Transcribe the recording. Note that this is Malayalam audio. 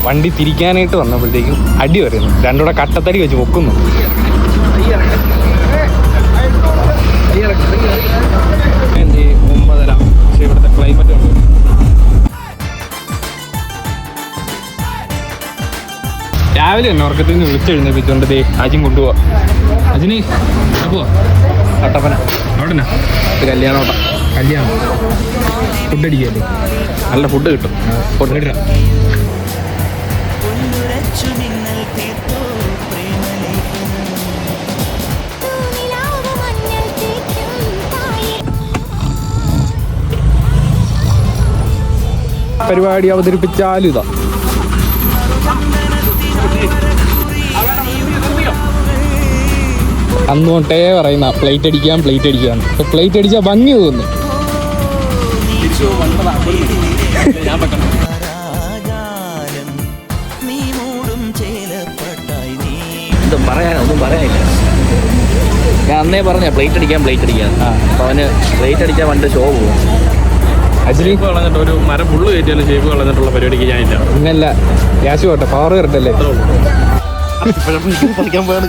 വണ്ടി തിരിക്കാനായിട്ട് വന്നപ്പോഴത്തേക്കും അടി വരുന്നു, രണ്ടുകൂടെ കട്ടത്തടി വെച്ച് പൊക്കുന്നു. പക്ഷേ ഇവിടുത്തെ ക്ലൈമറ്റ് ഉണ്ട്. രാവിലെ തന്നെ ഉറക്കത്തിൽ നിന്ന് വിളിച്ചെഴുന്നേപ്പിച്ചുകൊണ്ട് ദേ അജിൻ കൊണ്ടുപോവാ. അജിനെ പോവാ കട്ടപ്പന അവിടെന്നാ കല്യാണം ഫുഡ് അടിക്കല്ലേ, നല്ല ഫുഡ് കിട്ടും. ഫുഡ് ഇടാം. പരിപാടി അവതരിപ്പിച്ചാലും ഇതാ. അന്ന് തൊട്ടേ പറയുന്ന പ്ലേറ്റ് അടിക്കാം ഇപ്പൊ പ്ലേറ്റ് അടിച്ചാൽ ഭംഗി തോന്നുന്നു. ഒന്നും പറയാനില്ല. ഞാൻ അന്നേ പറഞ്ഞ പ്ലേറ്റ് അടിക്കാം അപ്പൊ അവന് പ്ലേറ്റ് അടിച്ചാൽ വണ്ടി ഷോ പോകും. ഷേപ്പ് കളഞ്ഞിട്ട് ഒരു മരം പുള്ളു കയറ്റിയാലും ഷേപ്പ് കളഞ്ഞിട്ടുള്ള പരിപാടിക്ക് ഞാനില്ല. പിന്നല്ല, ക്യാഷ് പോട്ടെ, പവർ കയറട്ടല്ലേ. പഠിക്കാൻ പോയാണ്.